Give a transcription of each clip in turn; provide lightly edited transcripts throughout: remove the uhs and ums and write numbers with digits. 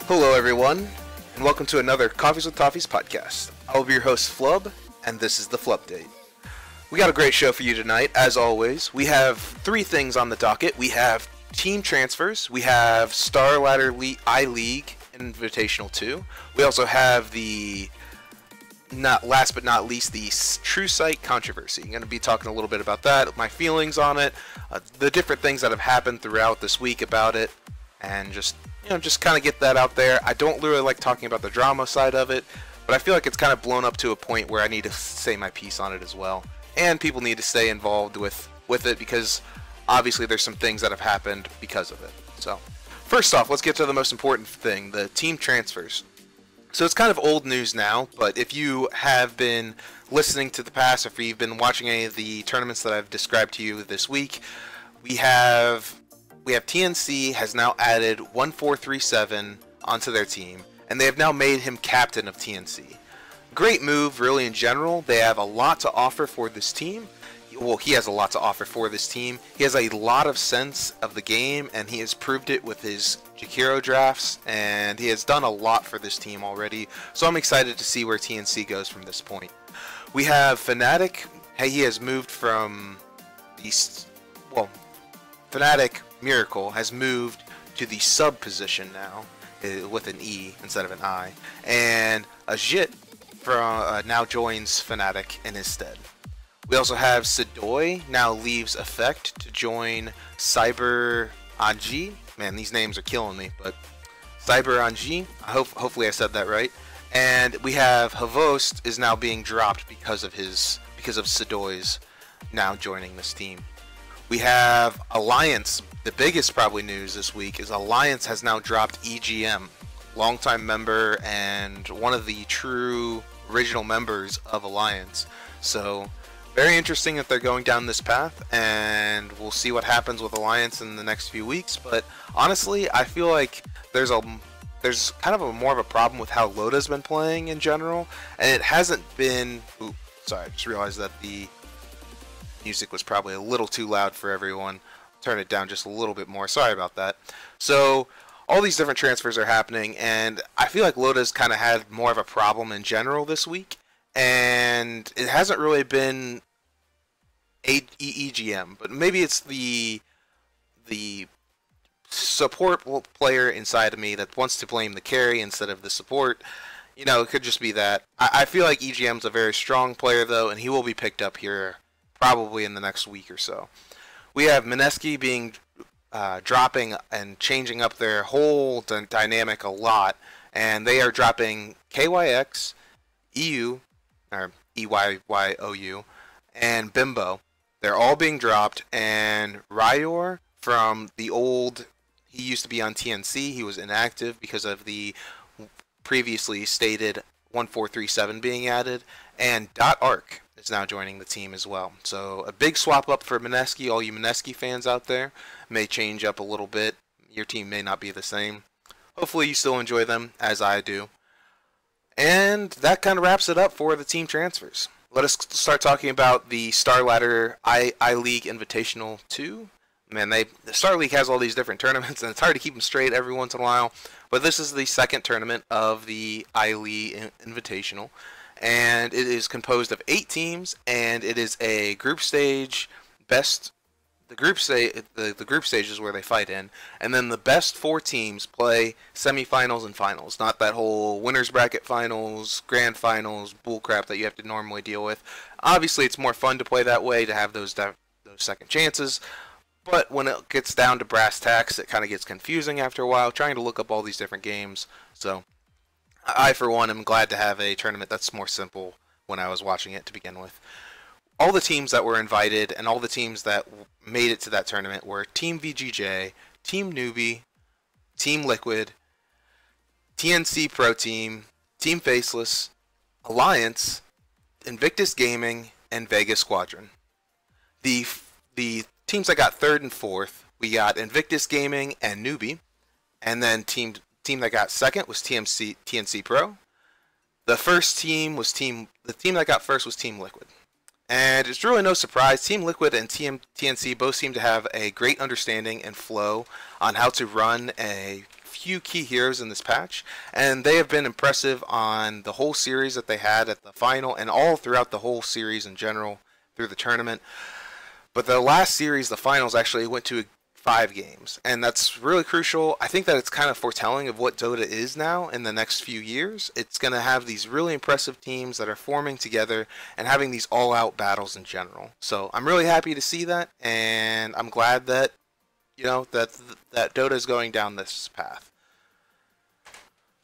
Hello everyone, and welcome to another Coffees with Toffees podcast. I will be your host Flubb, and this is the Flupdate. We got a great show for you tonight, as always. We have three things on the docket. We have team transfers, we have Starladder I-League Invitational 2, we also have the, last but not least, the Truesight Controversy. I'm going to be talking a little bit about that, my feelings on it, the different things that have happened throughout this week about it, and just kind of get that out there. I don't really like talking about the drama side of it, but I feel like it's kind of blown up to a point where I need to say my piece on it as well. And people need to stay involved with it because obviously there's some things that have happened because of it. So, first off, let's get to the most important thing, the team transfers. So it's kind of old news now, but if you have been listening to the past, or if you've been watching any of the tournaments that I've described to you this week, we have TNC has now added 1437 onto their team, and they have now made him captain of TNC. Great move, really, in general. They have a lot to offer for this team. Well, he has a lot to offer for this team. He has a lot of sense of the game, and he has proved it with his Jakiro drafts, and he has done a lot for this team already. So I'm excited to see where TNC goes from this point. We have Fnatic. Hey, he has moved from Fnatic Meracle has moved to the sub position now, with an E instead of an I, and Ahjit now joins Fnatic in his stead. We also have Sedoy now leaves Effect to join Cyber Anji. Man, these names are killing me, but Cyber Anji. Hopefully I said that right. And we have Havost is now being dropped because of Sedoy's now joining this team. We have Alliance. The biggest probably news this week is Alliance has now dropped EGM, longtime member and one of the true original members of Alliance. So very interesting that they're going down this path, and we'll see what happens with Alliance in the next few weeks. But honestly, I feel like there's kind of more of a problem with how Loda's been playing in general, and it hasn't been. Ooh, sorry, I just realized that the music was probably a little too loud for everyone. Turn it down just a little bit more. Sorry about that. So all these different transfers are happening, and I feel like Loda's kind of had more of a problem in general this week, and it hasn't really been EGM, but maybe it's the support player inside of me that wants to blame the carry instead of the support. You know, it could just be that. I feel like EGM's a very strong player though, and he will be picked up here probably in the next week or so. We have Mineski being dropping and changing up their whole dynamic a lot, and they are dropping kYxY, eyyou, or eyyou, and Bimbo. They're all being dropped, and ryoyr from the old, he used to be on TNC, he was inactive because of the previously stated 1437 being added, and .arc is now joining the team as well. So a big swap up for Mineski. All you Mineski fans out there, may change up a little bit. Your team may not be the same. Hopefully you still enjoy them as I do. And that kind of wraps it up for the team transfers. Let us start talking about the Starladder I-League Invitational 2. Man, the Star League has all these different tournaments, and it's hard to keep them straight every once in a while. But this is the second tournament of the I-League Invitational, and it is composed of 8 teams, and it is a group stage the group stage is where they fight in, and then the best 4 teams play semifinals and finals, not that whole winners bracket finals, grand finals bullcrap that you have to normally deal with. Obviously, it's more fun to play that way, to have those second chances, but when it gets down to brass tacks, it kind of gets confusing after a while, trying to look up all these different games. So I, for one, am glad to have a tournament that's more simple when I was watching it to begin with. All the teams that were invited and all the teams that made it to that tournament were Team VGJ, Team Newbee, Team Liqud, TNC Pro Team, Team Faceless, Alliance, Invictus Gaming, and Vega Squadron. The teams that got 3rd and 4th, we got Invictus Gaming and Newbee, and then team that got 2nd was TNC Pro. The team that got 1st was Team Liqud. And it's really no surprise, Team Liqud and TNC both seem to have a great understanding and flow on how to run a few key heroes in this patch, and they have been impressive on the whole series that they had at the final and all throughout the whole series in general through the tournament. But the last series, the finals, actually went to 5 games, and that's really crucial. I think that it's kind of foretelling of what Dota is now in the next few years. It's going to have these really impressive teams that are forming together and having these all-out battles in general. So I'm really happy to see that, and I'm glad that, you know, that Dota is going down this path.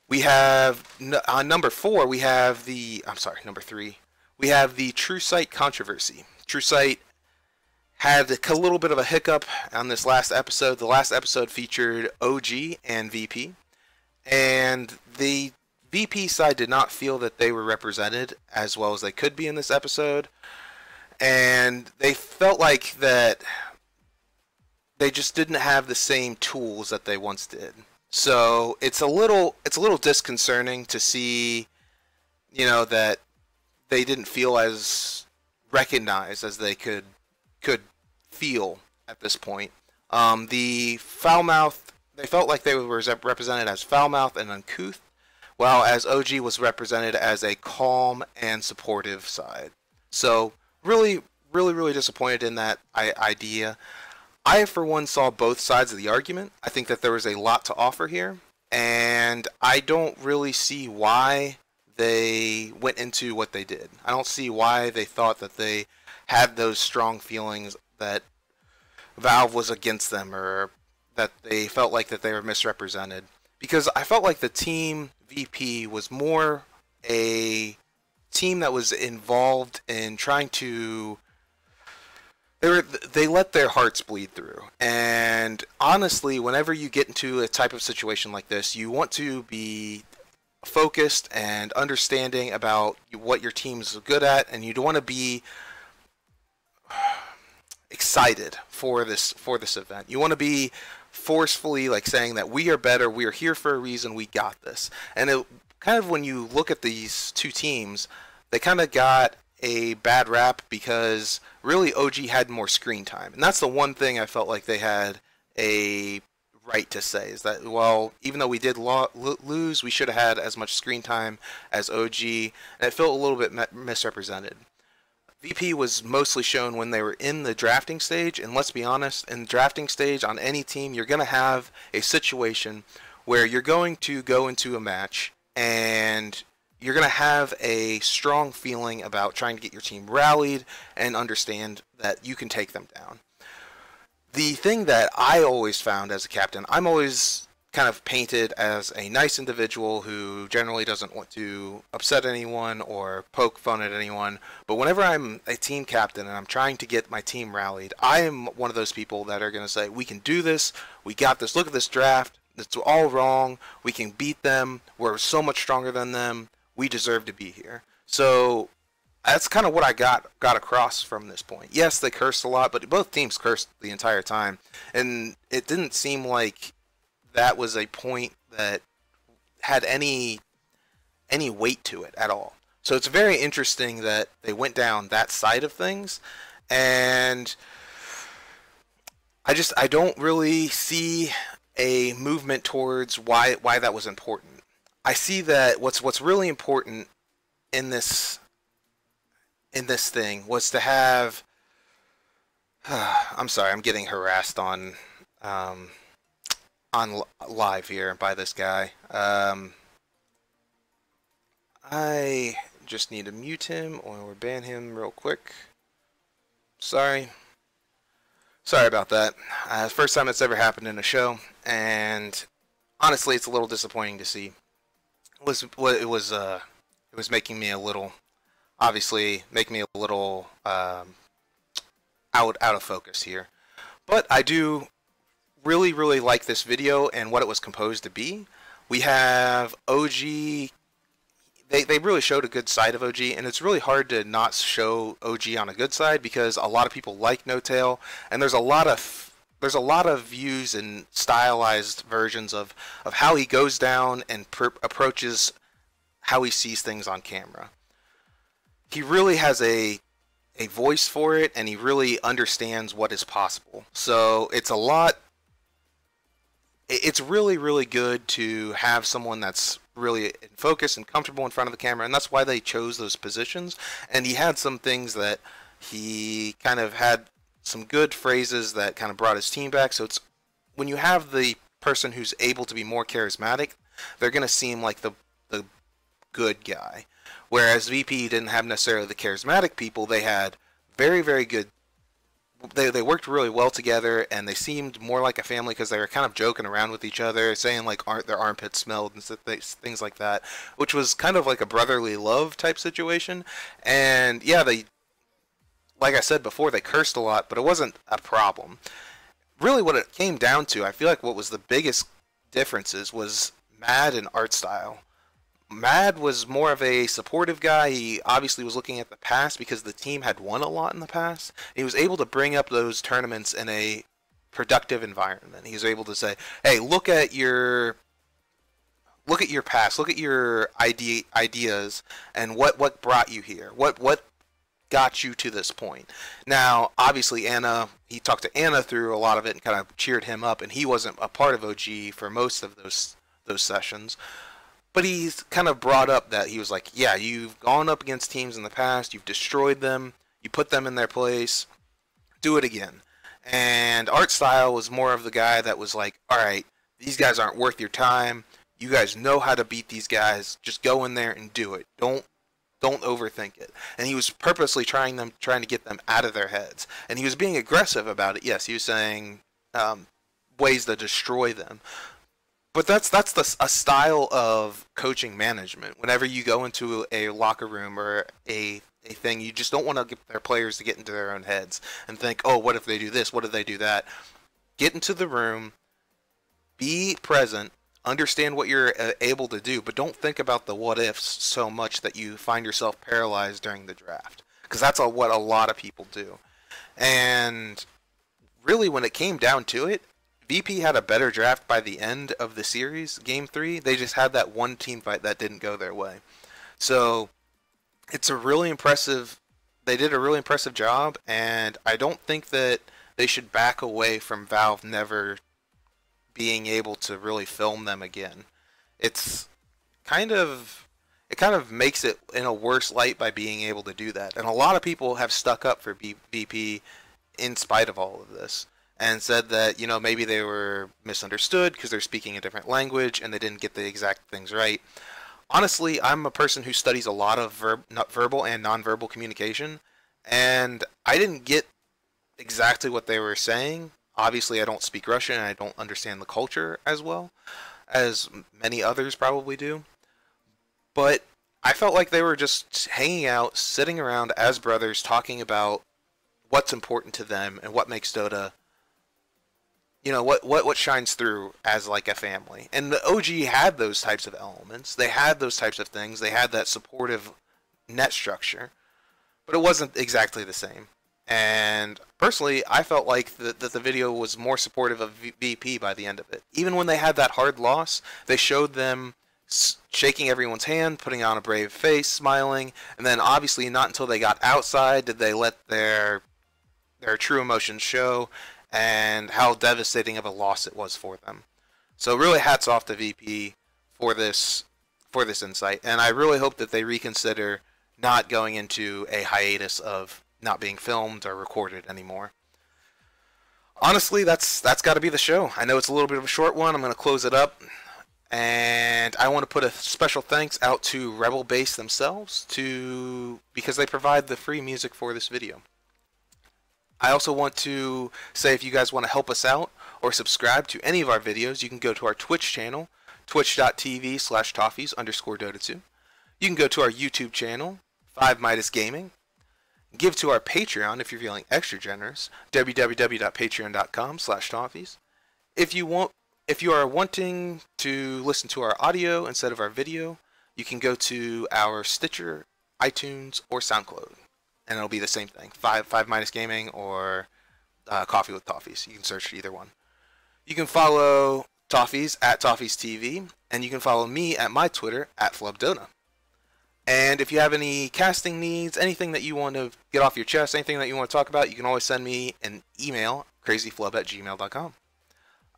We have on number 4, we have the number 3. We have the Truesight Controversy. Truesight had a little bit of a hiccup on this last episode. The last episode featured OG and VP, and the VP side did not feel that they were represented as well as they could be in this episode, and they felt like that they just didn't have the same tools that they once did. So it's a little disconcerting to see, you know, that they didn't feel as recognized as they could feel at this point. The foul-mouthed, they felt like they were represented as foul-mouthed and uncouth, while as OG was represented as a calm and supportive side. So really disappointed in that idea. I, for one, saw both sides of the argument. I think that there was a lot to offer here, and I don't really see why they went into what they did. I don't see why they thought that they had those strong feelings that Valve was against them, or that they felt like that they were misrepresented. Because I felt like the team VP was more a team that was involved in trying to... They let their hearts bleed through. And honestly, whenever you get into a type of situation like this, you want to be focused and understanding about what your team's good at, and you don't want to be excited for this event. You want to be forcefully like saying that we are better, we are here for a reason, we got this. And it kind of, when you look at these two teams, they kind of got a bad rap because really OG had more screen time. And that's the one thing I felt like they had a right to say, is that, well, even though we did lose, we should have had as much screen time as OG, and it felt a little bit misrepresented. VP was mostly shown when they were in the drafting stage, and let's be honest, in the drafting stage on any team, you're going to have a situation where you're going to go into a match and you're going to have a strong feeling about trying to get your team rallied and understand that you can take them down. The thing that I always found as a captain, I'm always kind of painted as a nice individual who generally doesn't want to upset anyone or poke fun at anyone. But whenever I'm a team captain and I'm trying to get my team rallied, I am one of those people that are going to say, we can do this, we got this, look at this draft, it's all wrong, we can beat them, we're so much stronger than them, we deserve to be here. So that's kind of what I got across from this point. Yes, they cursed a lot, but both teams cursed the entire time, and it didn't seem like that was a point that had any weight to it at all. So it's very interesting that they went down that side of things, and I don't really see a movement towards why that was important. I see that what's really important in this thing was to have I'm sorry, I'm getting harassed on live here by this guy. I just need to mute him or ban him real quick. Sorry about that. First time it's ever happened in a show, and honestly, it's a little disappointing to see. It was making me a little, obviously, making me a little out of focus here. But I do really like this video and what it was composed to be. We have OG. They really showed a good side of OG, and it's really hard to not show OG on a good side because a lot of people like No Tail, and there's a lot of views and stylized versions of how he goes down and approaches how he sees things on camera. He really has a voice for it, and he really understands what is possible. So it's a lot. it's really, really good to have someone that's really in focus and comfortable in front of the camera, and that's why they chose those positions. And he had some things that he kind of had some good phrases that kind of brought his team back. So it's when you have the person who's able to be more charismatic, they're going to seem like the good guy. Whereas VP didn't have necessarily the charismatic people, they had very, very good. They worked really well together, and they seemed more like a family because they were kind of joking around with each other, saying like their armpits smelled and things like that, which was kind of like a brotherly love type situation. And yeah, they, like I said before, they cursed a lot, but it wasn't a problem. Really, what it came down to, I feel like what was the biggest differences was Mad and art style. Mad was more of a supportive guy. He obviously was looking at the past because the team had won a lot in the past. He was able to bring up those tournaments in a productive environment. He was able to say, "Hey, look at your past. Look at your ideas and what brought you here. What got you to this point." Now, obviously, he talked to Anna through a lot of it and kind of cheered him up, and he wasn't a part of OG for most of those sessions. But he's kind of brought up that he was like, yeah, you've gone up against teams in the past, you've destroyed them, you put them in their place, do it again. And art style was more of the guy that was like, all right, these guys aren't worth your time. You guys know how to beat these guys. Just go in there and do it. Don't overthink it. And he was purposely trying to get them out of their heads. And he was being aggressive about it. Yes, he was saying ways to destroy them. But that's a style of coaching management. Whenever you go into a locker room or a thing, you just don't want to get their players to get into their own heads and think, oh, what if they do this? What if they do that? Get into the room, be present, understand what you're able to do, but don't think about the what ifs so much that you find yourself paralyzed during the draft. Because that's what a lot of people do. And really, when it came down to it, VP had a better draft by the end of the series, Game 3. They just had that one team fight that didn't go their way. So, it's a really impressive... They did a really impressive job, and I don't think that they should back away from Valve never being able to really film them again. It kind of makes it in a worse light by being able to do that. And a lot of people have stuck up for VP in spite of all of this, and said that, you know, maybe they were misunderstood because they're speaking a different language and they didn't get the exact things right. Honestly, I'm a person who studies a lot of verbal and nonverbal communication, and I didn't get exactly what they were saying. Obviously, I don't speak Russian and I don't understand the culture as well as many others probably do. But I felt like they were just hanging out, sitting around as brothers, talking about what's important to them and what makes Dota, you know, what shines through as like a family. And the OG had those types of elements. They had those types of things. They had that supportive net structure. But it wasn't exactly the same. And personally, I felt like that the video was more supportive of VP by the end of it. Even when they had that hard loss, they showed them shaking everyone's hand, putting on a brave face, smiling, and then obviously not until they got outside did they let their true emotions show, and how devastating of a loss it was for them. So really hats off to VP for this insight, and I really hope that they reconsider not going into a hiatus of not being filmed or recorded anymore. Honestly, that's got to be the show. I know it's a little bit of a short one. I'm going to close it up, and I want to put a special thanks out to Rebel Base themselves because they provide the free music for this video. I also want to say, if you guys want to help us out or subscribe to any of our videos, you can go to our Twitch channel, twitch.tv/Toffees_Dota2. You can go to our YouTube channel, 5Midas Gaming. Give to our Patreon if you're feeling extra generous, www.patreon.com/Toffees. If you are wanting to listen to our audio instead of our video, you can go to our Stitcher, iTunes, or SoundCloud. And it'll be the same thing, 5Midas Gaming or Coffee with Toffees. You can search either one. You can follow Toffees at Toffees TV, and you can follow me at my Twitter at FlubbDota. And if you have any casting needs, anything that you want to get off your chest, anything that you want to talk about, you can always send me an email, crazyflubb@gmail.com.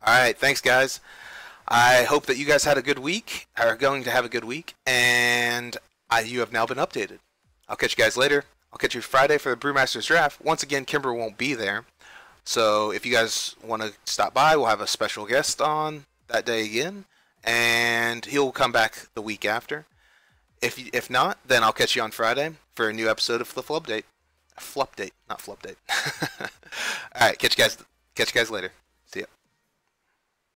Alright, thanks guys. I hope that you guys had a good week, are going to have a good week, and you have now been updated. I'll catch you guys later. I'll catch you Friday for the Brewmasters Draft. Once again, Kimber won't be there. So if you guys want to stop by, we'll have a special guest on that day again. And he'll come back the week after. If not, then I'll catch you on Friday for a new episode of the Flupdate. Flupdate, not Flupdate. Alright, catch you guys later. See ya.